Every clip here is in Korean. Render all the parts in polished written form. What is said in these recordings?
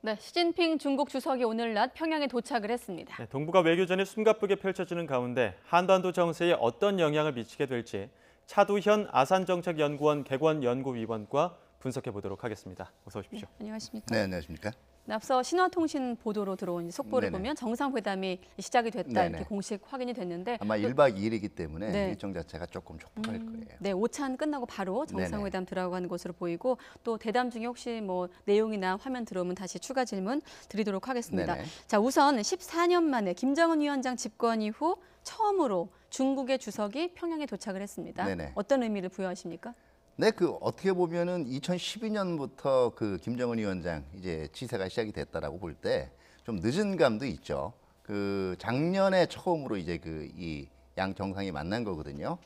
네, 시진핑 중국 주석이 오늘 낮 평양에 도착을 했습니다. 네, 동북아 외교전이 숨가쁘게 펼쳐지는 가운데 한반도 정세에 어떤 영향을 미치게 될지 차두현 아산정책연구원 객원연구위원과 분석해 보도록 하겠습니다. 어서 오십시오. 네, 안녕하십니까? 네, 안녕하십니까? 앞서 신화통신 보도로 들어온 속보를 네네. 보면 정상회담이 시작이 됐다 네네. 이렇게 공식 확인이 됐는데 아마 1박 2일이기 때문에 네. 일정 자체가 조금 촉박할 거예요. 네, 오찬 끝나고 바로 정상회담 들어가는 것으로 보이고 또 대담 중에 혹시 뭐 내용이나 화면 들어오면 다시 추가 질문 드리도록 하겠습니다. 네네. 자, 우선 14년 만에 김정은 위원장 집권 이후 처음으로 중국의 주석이 평양에 도착을 했습니다. 네네. 어떤 의미를 부여하십니까? 네, 어떻게 보면은 2012년부터 그 김정은 위원장 이제 치세가 시작이 됐다라고 볼 때 좀 늦은 감도 있죠. 그 작년에 처음으로 이제 그 이 양 정상이 만난 거거든요.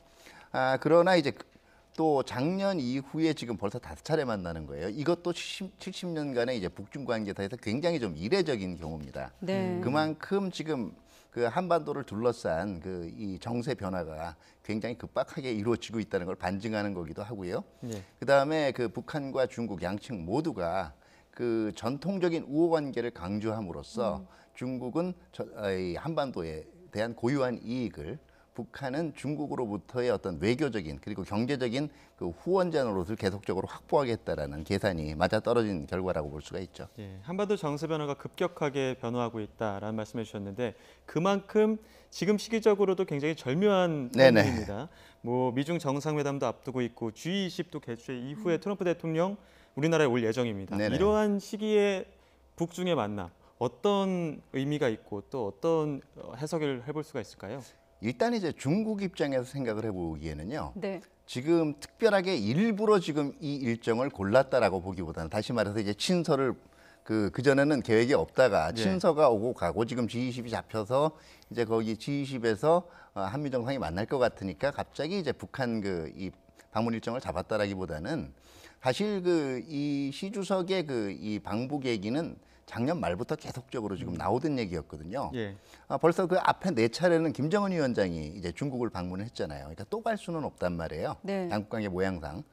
그러나 이제 또 작년 이후에 지금 벌써 5차례 만나는 거예요. 이것도 70년간의 이제 북중 관계사에서 굉장히 좀 이례적인 경우입니다. 네. 그만큼 지금 그 한반도를 둘러싼 그 이 정세 변화가 굉장히 급박하게 이루어지고 있다는 걸 반증하는 거기도 하고요. 예. 그다음에 그 북한과 중국 양측 모두가 그 전통적인 우호 관계를 강조함으로써 중국은 이 한반도에 대한 고유한 이익을 북한은 중국으로부터의 어떤 외교적인 그리고 경제적인 그 후원자 노릇을 계속적으로 확보하겠다라는 계산이 맞아떨어진 결과라고 볼 수가 있죠. 예, 한반도 정세 변화가 급격하게 변화하고 있다라는 말씀해 주셨는데 그만큼 지금 시기적으로도 굉장히 절묘한 네네. 타이밍입니다. 뭐 미중 정상회담도 앞두고 있고 G20도 개최 이후에 트럼프 대통령 우리나라에 올 예정입니다. 네네. 이러한 시기에 북중의 만남 어떤 의미가 있고 또 어떤 해석을 해볼 수가 있을까요? 일단 이제 중국 입장에서 생각을 해보기에는요. 네. 지금 특별하게 일부러 지금 이 일정을 골랐다라고 보기보다는 다시 말해서 이제 친서를 그전에는 계획이 없다가 예. 친서가 오고 가고 지금 G20이 잡혀서 이제 거기 G20에서 한미 정상이 만날 것 같으니까 갑자기 이제 북한 이 방문 일정을 잡았다라기보다는 사실 이 시 주석의 이 방북 얘기는 작년 말부터 계속적으로 지금 나오던 얘기였거든요. 예. 벌써 그 앞에 4차례는 김정은 위원장이 이제 중국을 방문을 했잖아요. 그러니까 또 갈 수는 없단 말이에요. 네. 양국관계 모양상.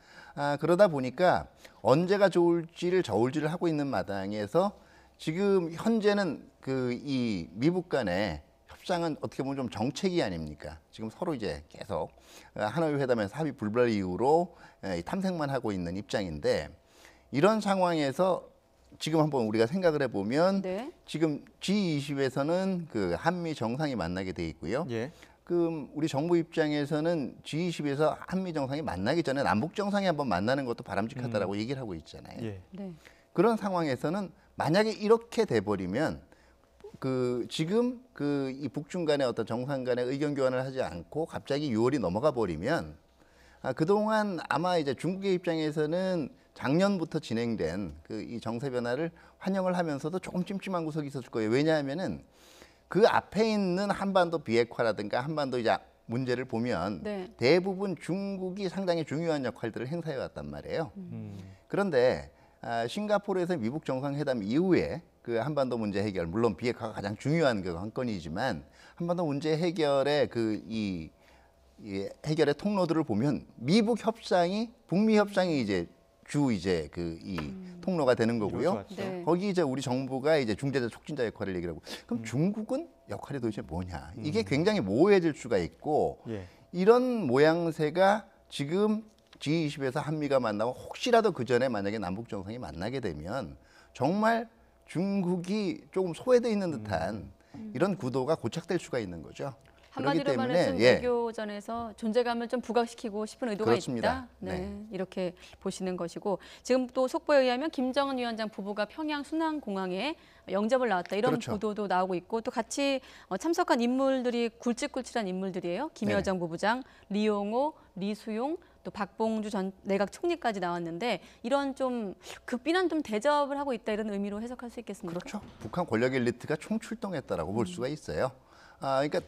그러다 보니까 언제가 좋을지를 저울질을 하고 있는 마당에서 지금 현재는 이 미북 간의 협상은 어떻게 보면 좀 정책이 아닙니까? 지금 서로 이제 계속 하노이 회담에서 합의 불발 이후로 탐색만 하고 있는 입장인데 이런 상황에서 지금 한번 우리가 생각을 해보면 네. 지금 G20에서는 그 한미 정상이 만나게 돼 있고요. 예. 그럼 우리 정부 입장에서는 G20에서 한미 정상이 만나기 전에 남북 정상이 한번 만나는 것도 바람직하다라고 얘기를 하고 있잖아요. 예. 네. 그런 상황에서는 만약에 이렇게 돼버리면 지금 이 북중 간의 어떤 정상 간의 의견 교환을 하지 않고 갑자기 6월이 넘어가 버리면 그동안 아마 이제 중국의 입장에서는 작년부터 진행된 이 정세 변화를 환영을 하면서도 조금 찜찜한 구석이 있었을 거예요. 왜냐하면은 그 앞에 있는 한반도 비핵화라든가 한반도 이제 문제를 보면 네. 대부분 중국이 상당히 중요한 역할들을 행사해 왔단 말이에요. 그런데 싱가포르에서 미북 정상회담 이후에 그 한반도 문제 해결, 물론 비핵화가 가장 중요한 그 관건이지만 한반도 문제 해결의 이 해결의 통로들을 보면 미북 협상이 북미 협상이 이제 이 통로가 되는 거고요. 이루어져 왔죠. 네. 거기 이제 우리 정부가 이제 중재자 촉진자 역할을 얘기를 하고 그럼 중국은 역할이 도대체 뭐냐? 이게 굉장히 모호해질 수가 있고 예. 이런 모양새가 지금 G20에서 한미가 만나고 혹시라도 그 전에 만약에 남북 정상이 만나게 되면 정말 중국이 조금 소외돼 있는 듯한 이런 구도가 고착될 수가 있는 거죠. 한마디로 말해서 외교전에서 존재감을 좀 부각시키고 싶은 의도가 그렇습니다. 있다. 네, 네. 이렇게 보시는 것이고 지금 또 속보에 의하면 김정은 위원장 부부가 평양 순환공항에 영접을 나왔다. 이런 그렇죠. 보도도 나오고 있고 또 같이 참석한 인물들이 굵직굵직한 인물들이에요. 김여정 부부장, 리용호, 리수용, 또 박봉주 전 내각 총리까지 나왔는데 이런 좀 극빈한 좀 대접을 하고 있다 이런 의미로 해석할 수 있겠습니까? 그렇죠. 북한 권력 엘리트가 총출동했다라고 볼 수가 있어요. 그러니까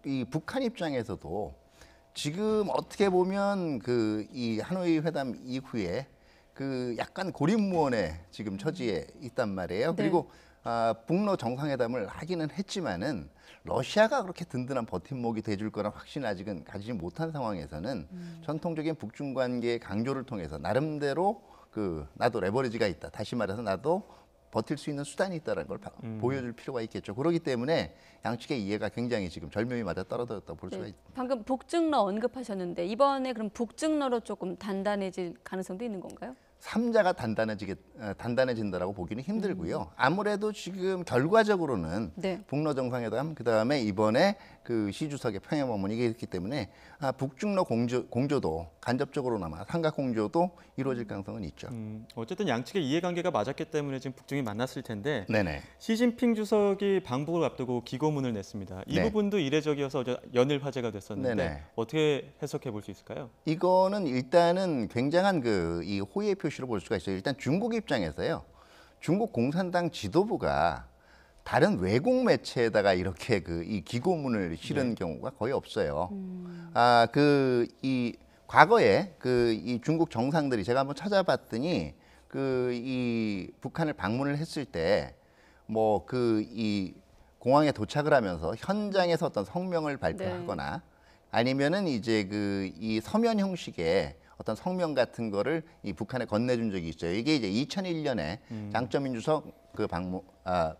이 북한 입장에서도 지금 어떻게 보면 이 하노이 회담 이후에 약간 고립무원의 지금 처지에 있단 말이에요. 네. 그리고 북러 정상회담을 하기는 했지만은 러시아가 그렇게 든든한 버팀목이 돼줄 거란 확신을 아직은 가지지 못한 상황에서는 전통적인 북중 관계의 강조를 통해서 나름대로 나도 레버리지가 있다. 다시 말해서 나도 버틸 수 있는 수단이 있다는 걸 보여줄 필요가 있겠죠. 그렇기 때문에 양측의 이해가 굉장히 지금 절묘히 맞아 떨어졌다고 볼 수가 네. 있습니다. 방금 북증러 언급하셨는데 이번에 그럼 북증러로 조금 단단해질 가능성도 있는 건가요? 삼자가 단단해진다라고 보기는 힘들고요. 아무래도 지금 결과적으로는 네. 북러 정상회담 그다음에 이번에 그 시 주석의 평양 방문 이게 있기 때문에 북중러 공조도 간접적으로나마 삼각 공조도 이루어질 가능성은 있죠. 어쨌든 양측의 이해관계가 맞았기 때문에 지금 북중이 만났을 텐데 네네. 시진핑 주석이 방북을 앞두고 기고문을 냈습니다. 이 네. 부분도 이례적이어서 어제 연일 화제가 됐었는데 네네. 어떻게 해석해 볼 수 있을까요? 이거는 일단은 굉장한 이 호의의 표시로 볼 수가 있어요. 일단 중국 입장에서요. 중국 공산당 지도부가 다른 외국 매체에다가 이렇게 이 기고문을 실은 경우가 거의 없어요. 이 과거에 이 중국 정상들이 제가 한번 찾아봤더니 이 북한을 방문을 했을 때 뭐 이 공항에 도착을 하면서 현장에서 어떤 성명을 발표하거나 아니면은 이제 이 서면 형식의 어떤 성명 같은 거를 이 북한에 건네준 적이 있어요. 이게 이제 2001년에 장쩌민 주석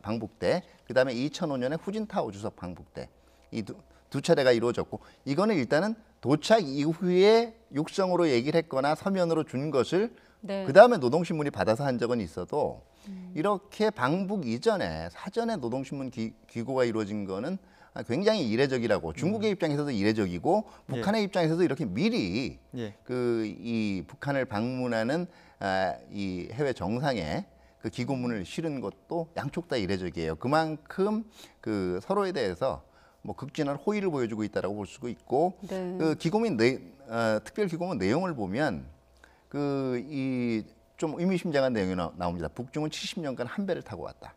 방북 때, 그다음에 2005년에 후진타오 주석 방북 때 이 두 차례가 이루어졌고, 이거는 일단은 도착 이후에 육성으로 얘기를 했거나 서면으로 준 것을 네. 그다음에 노동신문이 받아서 한 적은 있어도 이렇게 방북 이전에 사전에 노동신문 기고가 이루어진 거는 굉장히 이례적이라고, 중국의 입장에서도 이례적이고 북한의 입장에서도 이렇게 미리 이 북한을 방문하는 이 해외 정상에 그 기고문을 실은 것도 양쪽 다 이례적이에요. 그만큼 서로에 대해서 뭐 극진한 호의를 보여주고 있다라고 볼 수가 있고, 네. 기고문 특별 기고문 내용을 보면 이 좀 의미심장한 내용이 나옵니다. 북중은 70년간 한 배를 타고 왔다.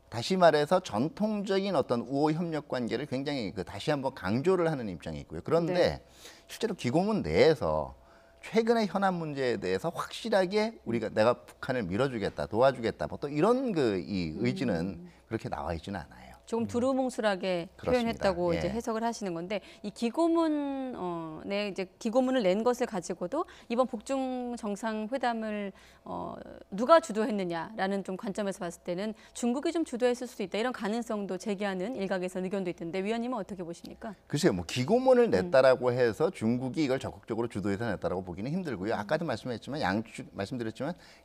다시 말해서 전통적인 어떤 우호 협력 관계를 굉장히 다시 한번 강조를 하는 입장이 있고요. 그런데 네. 실제로 기고문 내에서 최근의 현안 문제에 대해서 확실하게 내가 북한을 밀어주겠다, 도와주겠다, 뭐 또 이런 이 의지는 그렇게 나와 있지는 않아요. 조금 두루뭉술하게 그렇습니다. 표현했다고 예. 이제 해석을 하시는 건데, 이 기고문에 이제 기고문을 낸 것을 가지고도 이번 북중 정상회담을 누가 주도했느냐라는 좀 관점에서 봤을 때는 중국이 좀 주도했을 수도 있다, 이런 가능성도 제기하는 일각에서 의견도 있던데 위원님은 어떻게 보십니까? 글쎄요, 뭐 기고문을 냈다라고 해서 중국이 이걸 적극적으로 주도해서 냈다라고 보기는 힘들고요. 아까도 말씀드렸지만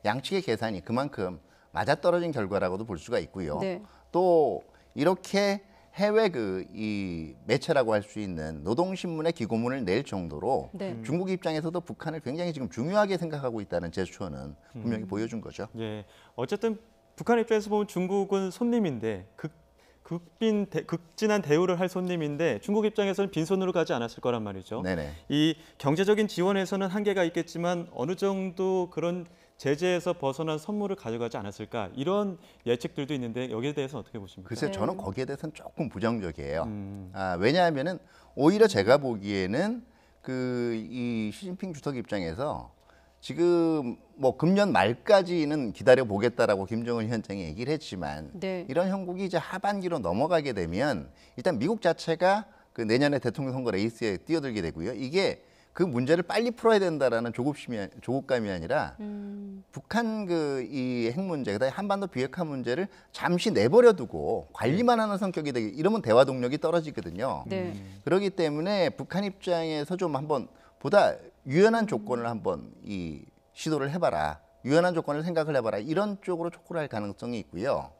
양측의 계산이 그만큼 맞아떨어진 결과라고도 볼 수가 있고요. 네. 또 이렇게 해외 이 매체라고 할 수 있는 노동신문의 기고문을 낼 정도로 네. 중국 입장에서도 북한을 굉장히 지금 중요하게 생각하고 있다는 제스처는 분명히 보여준 거죠. 예, 어쨌든 북한 입장에서 보면 중국은 손님인데 극진한 대우를 할 손님인데 중국 입장에서는 빈손으로 가지 않았을 거란 말이죠. 네네. 이 경제적인 지원에서는 한계가 있겠지만 어느 정도 그런 제재에서 벗어난 선물을 가져가지 않았을까, 이런 예측들도 있는데 여기에 대해서 어떻게 보십니까? 글쎄, 네. 저는 거기에 대해서는 조금 부정적이에요. 왜냐하면은 오히려 제가 보기에는 이 시진핑 주석 입장에서 지금 뭐 금년 말까지는 기다려 보겠다라고 김정은 위원장이 얘기를 했지만 네. 이런 형국이 이제 하반기로 넘어가게 되면 일단 미국 자체가 내년에 대통령 선거 레이스에 뛰어들게 되고요. 이게 그 문제를 빨리 풀어야 된다라는 조급감이 아니라 북한 이 핵 문제, 그다음에 한반도 비핵화 문제를 잠시 내버려 두고 관리만 하는 성격이 되게, 이러면 대화 동력이 떨어지거든요. 네. 그렇기 때문에 북한 입장에서 좀 한번 보다 유연한 조건을 한번 시도를 해봐라, 유연한 조건을 생각을 해봐라, 이런 쪽으로 촉구를 할 가능성이 있고요.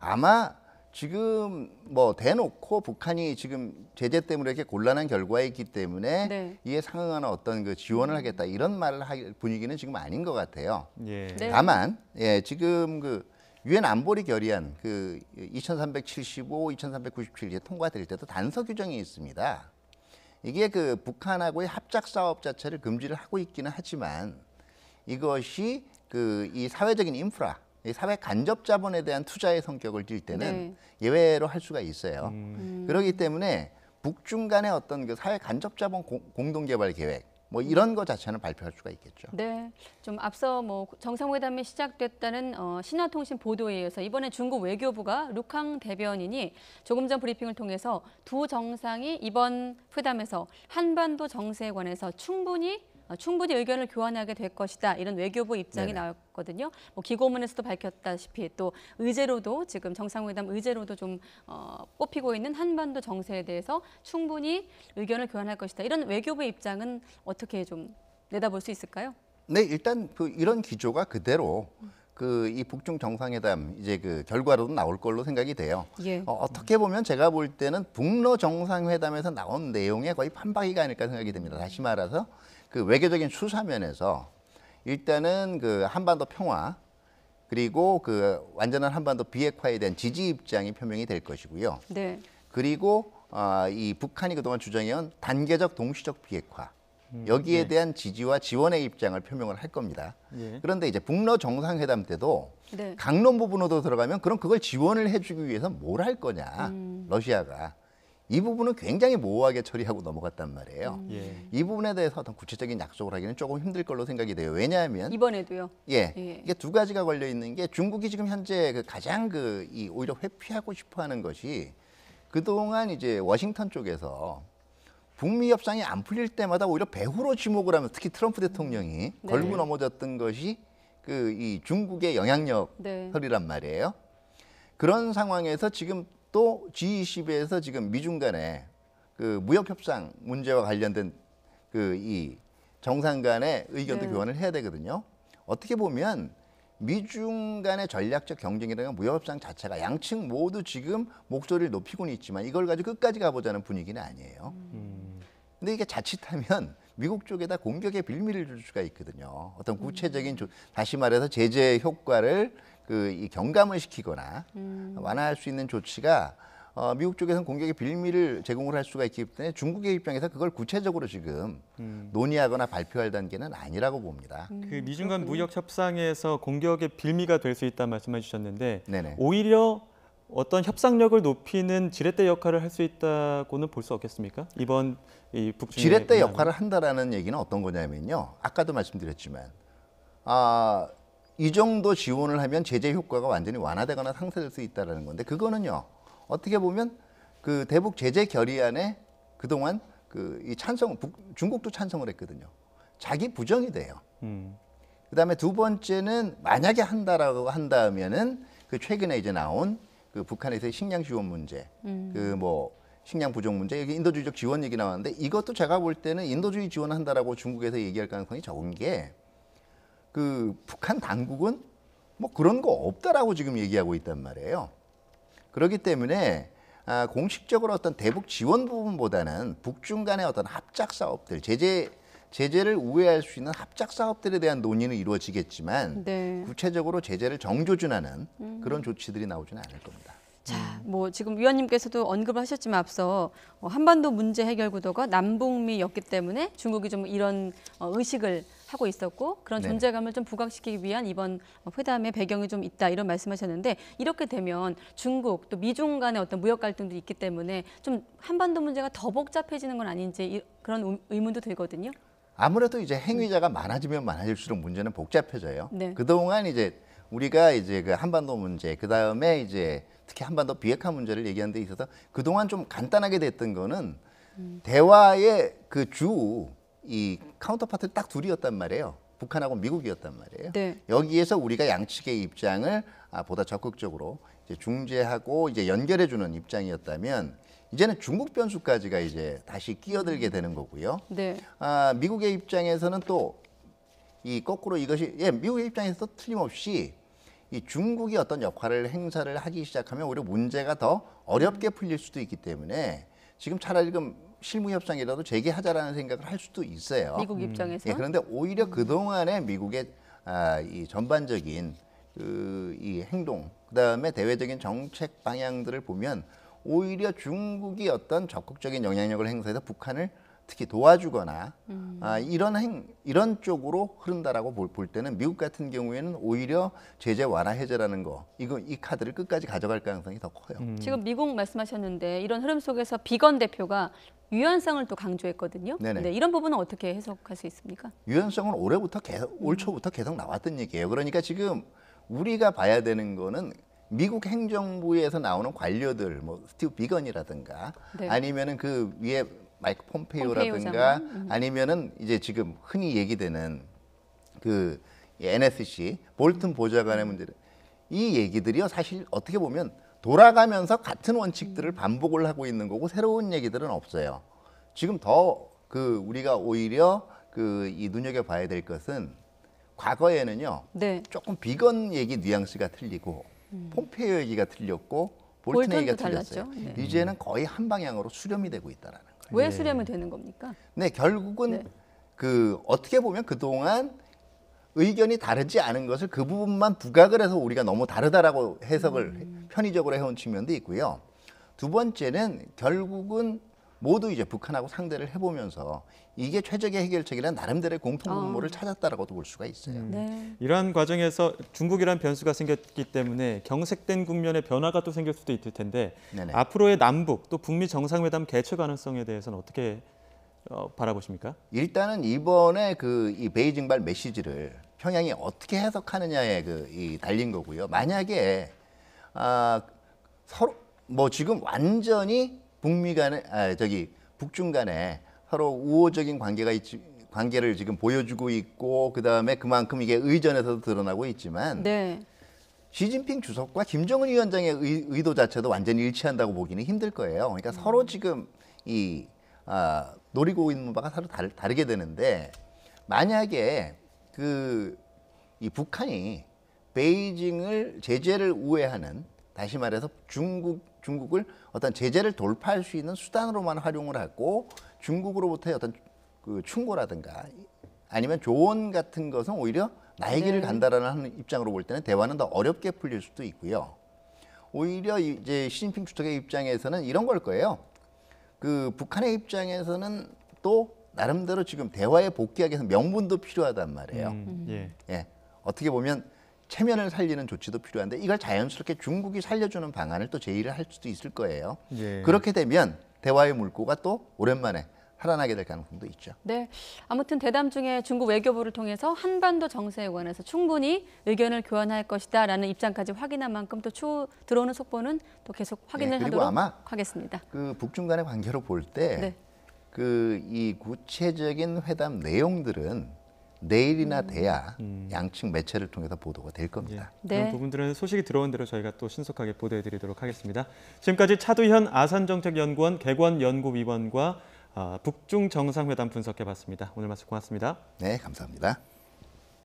아마 지금 뭐 대놓고 북한이 지금 제재 때문에 이렇게 곤란한 결과에 있기 때문에 네. 이에 상응하는 어떤 지원을 하겠다, 이런 말을 할 분위기는 지금 아닌 것 같아요. 예. 네. 다만 지금 유엔 안보리 결의안 2375, 2397 이제 통과될 때도 단서 규정이 있습니다. 이게 북한하고의 합작 사업 자체를 금지를 하고 있기는 하지만 이것이 이 사회적인 인프라, 이 사회 간접 자본에 대한 투자의 성격을 띌 때는 예외로 할 수가 있어요. 그렇기 때문에 북중 간의 어떤 사회 간접 자본 공동 개발 계획, 뭐 이런 것 자체는 발표할 수가 있겠죠. 네, 좀 앞서 뭐 정상회담이 시작됐다는 신화통신 보도에 의해서 이번에 중국 외교부가 룩항 대변인이 조금 전 브리핑을 통해서 두 정상이 이번 회담에서 한반도 정세에 관해서 충분히 충분히 의견을 교환하게 될 것이다. 이런 외교부 입장이 네네. 나왔거든요. 뭐 기고문에서도 밝혔다시피 또 의제로도 지금 정상회담 의제로도 좀 뽑히고 있는 한반도 정세에 대해서 충분히 의견을 교환할 것이다. 이런 외교부의 입장은 어떻게 좀 내다볼 수 있을까요? 네, 일단 이런 기조가 그대로 이 북중 정상회담 이제 그 결과로도 나올 걸로 생각이 돼요. 예. 어떻게 보면 제가 볼 때는 북러 정상회담에서 나온 내용의 거의 판박이가 아닐까 생각이 됩니다. 다시 말해서 그 외교적인 수사면에서 일단은 그 한반도 평화 그리고 그 완전한 한반도 비핵화에 대한 지지 입장이 표명이 될 것이고요. 네. 그리고 이 북한이 그동안 주장해온 단계적 동시적 비핵화 여기에 예. 대한 지지와 지원의 입장을 표명을 할 겁니다. 예. 그런데 이제 북러 정상회담 때도 네. 강론 부분으로 들어가면 그럼 그걸 지원을 해주기 위해서 뭘 할 거냐 러시아가 이 부분은 굉장히 모호하게 처리하고 넘어갔단 말이에요. 예. 이 부분에 대해서 어떤 구체적인 약속을 하기는 조금 힘들 걸로 생각이 돼요. 왜냐하면 이번에도요. 예, 예. 이게 두 가지가 걸려 있는 게 중국이 지금 현재 그 가장 이 오히려 회피하고 싶어하는 것이 그동안 이제 워싱턴 쪽에서 북미 협상이 안 풀릴 때마다 오히려 배후로 지목을 하면서 특히 트럼프 대통령이 네. 걸고 넘어졌던 것이 이 중국의 영향력설이란 말이에요. 그런 상황에서 지금 또 G20에서 지금 미중 간의 그 무역 협상 문제와 관련된 이 정상 간의 의견도 네. 교환을 해야 되거든요. 어떻게 보면 미중 간의 전략적 경쟁이라는 무역 협상 자체가 양측 모두 지금 목소리를 높이고는 있지만 이걸 가지고 끝까지 가보자는 분위기는 아니에요. 근데 이게 자칫하면 미국 쪽에다 공격의 빌미를 줄 수가 있거든요. 어떤 구체적인 다시 말해서 제재 효과를 이 경감을 시키거나 완화할 수 있는 조치가 미국 쪽에서는 공격의 빌미를 제공을 할 수가 있기 때문에 중국의 입장에서 그걸 구체적으로 지금 논의하거나 발표할 단계는 아니라고 봅니다. 그 미중 간 무역 협상에서 공격의 빌미가 될 수 있다는 말씀해 주셨는데 네네. 오히려 어떤 협상력을 높이는 지렛대 역할을 할 수 있다고는 볼 수 없겠습니까? 이번 이 북중의 지렛대 문화는. 역할을 한다라는 얘기는 어떤 거냐면요. 아까도 말씀드렸지만 이 정도 지원을 하면 제재 효과가 완전히 완화되거나 상쇄될 수 있다라는 건데 그거는요. 어떻게 보면 그 대북 제재 결의안에 그동안 이 중국도 찬성을 했거든요. 자기 부정이 돼요. 그다음에 두 번째는 만약에 한다라고 한다면은 그 최근에 이제 나온 그 북한에서의 식량 지원 문제, 그 뭐 식량 부족 문제, 여기 인도주의적 지원 얘기 나왔는데 이것도 제가 볼 때는 인도주의 지원한다라고 중국에서 얘기할 가능성이 적은 게 그 북한 당국은 뭐 그런 거 없다라고 지금 얘기하고 있단 말이에요. 그렇기 때문에 공식적으로 어떤 대북 지원 부분보다는 북중 간의 어떤 합작 사업들, 제재를 우회할 수 있는 합작 사업들에 대한 논의는 이루어지겠지만 네. 구체적으로 제재를 정조준하는 그런 조치들이 나오지는 않을 겁니다. 자, 뭐 지금 위원님께서도 언급을 하셨지만 앞서 한반도 문제 해결 구도가 남북미였기 때문에 중국이 좀 이런 의식을 하고 있었고 그런 네네. 존재감을 좀 부각시키기 위한 이번 회담의 배경이 좀 있다 이런 말씀하셨는데 이렇게 되면 중국 또 미중 간의 어떤 무역 갈등도 있기 때문에 좀 한반도 문제가 더 복잡해지는 건 아닌지 그런 의문도 들거든요. 아무래도 이제 행위자가 많아지면 많아질수록 문제는 복잡해져요. 네. 그동안 이제 우리가 이제 그 한반도 문제, 그 다음에 이제 특히 한반도 비핵화 문제를 얘기하는 데 있어서 그동안 좀 간단하게 됐던 거는 대화의 그 이 카운터파트를 딱 둘이었단 말이에요. 북한하고 미국이었단 말이에요. 네. 여기에서 우리가 양측의 입장을 보다 적극적으로 이제 중재하고 이제 연결해주는 입장이었다면 이제는 중국 변수까지가 이제 다시 끼어들게 되는 거고요. 네. 미국의 입장에서는 또 이 거꾸로 이것이 미국의 입장에서 틀림없이 이 중국이 어떤 역할을 행사를 하기 시작하면 오히려 문제가 더 어렵게 풀릴 수도 있기 때문에 지금 차라리 실무 협상이라도 재개하자라는 생각을 할 수도 있어요. 미국 입장에서. 예, 그런데 오히려 그동안의 미국의 이 전반적인 이 행동, 그다음에 대외적인 정책 방향들을 보면 오히려 중국이 어떤 적극적인 영향력을 행사해서 북한을 특히 도와주거나 이런 쪽으로 흐른다라고 볼 때는 미국 같은 경우에는 오히려 제재 완화 해제라는 이 카드를 끝까지 가져갈 가능성이 더 커요. 지금 미국 말씀하셨는데 이런 흐름 속에서 비건 대표가 유연성을 또 강조했거든요. 네네. 네, 이런 부분은 어떻게 해석할 수 있습니까? 유연성은 올 초부터 계속 나왔던 얘기예요. 그러니까 지금 우리가 봐야 되는 거는 미국 행정부에서 나오는 관료들, 뭐 스티브 비건이라든가 네. 아니면은 그 위에 마이크 폼페이오라든가 폼페이오 아니면은 이제 지금 흔히 얘기되는 그 NSC 볼튼 보좌관의 문제들 이 얘기들이요 사실 어떻게 보면 돌아가면서 같은 원칙들을 반복을 하고 있는 거고 새로운 얘기들은 없어요. 지금 더 그 우리가 오히려 그 이 눈여겨 봐야 될 것은 과거에는요 네. 조금 비건 얘기 뉘앙스가 틀리고 폼페이오 얘기가 틀렸고 볼튼 얘기가 볼턴도 틀렸어요. 달랐죠. 네. 이제는 거의 한 방향으로 수렴이 되고 있다라는 거예요. 왜 수렴이 되는 겁니까? 네, 결국은 네. 그 어떻게 보면 그동안 의견이 다르지 않은 것을 그 부분만 부각을 해서 우리가 너무 다르다라고 해석을 편의적으로 해온 측면도 있고요. 두 번째는 결국은 모두 이제 북한하고 상대를 해보면서 이게 최적의 해결책이라는 나름대로의 공통분모를 찾았다라고도 볼 수가 있어요. 네. 이러한 과정에서 중국이란 변수가 생겼기 때문에 경색된 국면의 변화가 또 생길 수도 있을 텐데 네네. 앞으로의 남북 또 북미 정상회담 개최 가능성에 대해서는 어떻게 바라보십니까? 일단은 이번에 그 이 베이징발 메시지를 평양이 어떻게 해석하느냐에 이 달린 거고요. 만약에 서로 뭐 지금 완전히 북미 간에 북중 간에 서로 우호적인 관계를 지금 보여주고 있고 그다음에 그만큼 이게 의전에서도 드러나고 있지만 네. 시진핑 주석과 김정은 위원장의 의도 자체도 완전히 일치한다고 보기는 힘들 거예요. 그러니까 서로 지금 노리고 있는 바가 서로 다르게 되는데 만약에 이 북한이 베이징을 제재를 우회하는 다시 말해서 중국을 어떤 제재를 돌파할 수 있는 수단으로만 활용을 하고 중국으로부터의 어떤 그 충고라든가 아니면 조언 같은 것은 오히려 나의 길을 간다라는 입장으로 볼 때는 대화는 더 어렵게 풀릴 수도 있고요. 오히려 이제 시진핑 주석의 입장에서는 이런 걸 거예요. 그 북한의 입장에서는 또 나름대로 지금 대화에 복귀하기 위해서 명분도 필요하단 말이에요. 예. 어떻게 보면 체면을 살리는 조치도 필요한데 이걸 자연스럽게 중국이 살려주는 방안을 또 제의를 할 수도 있을 거예요. 예. 그렇게 되면 대화의 물꼬가 또 오랜만에 살아나게 될 가능성도 있죠. 네. 아무튼 대담 중에 중국 외교부를 통해서 한반도 정세에 관해서 충분히 의견을 교환할 것이다라는 입장까지 확인한 만큼 또 추후 들어오는 속보는 또 계속 확인을 그리고 하도록 아마 하겠습니다. 그 북중 간의 관계로 볼 때 네. 이 구체적인 회담 내용들은 내일이나 돼야 양측 매체를 통해서 보도가 될 겁니다. 네. 그런 부분들은 소식이 들어온 대로 저희가 또 신속하게 보도해드리도록 하겠습니다. 지금까지 차두현 아산정책연구원 객원연구위원과 북중 정상회담 분석해봤습니다. 오늘 말씀 고맙습니다. 네, 감사합니다.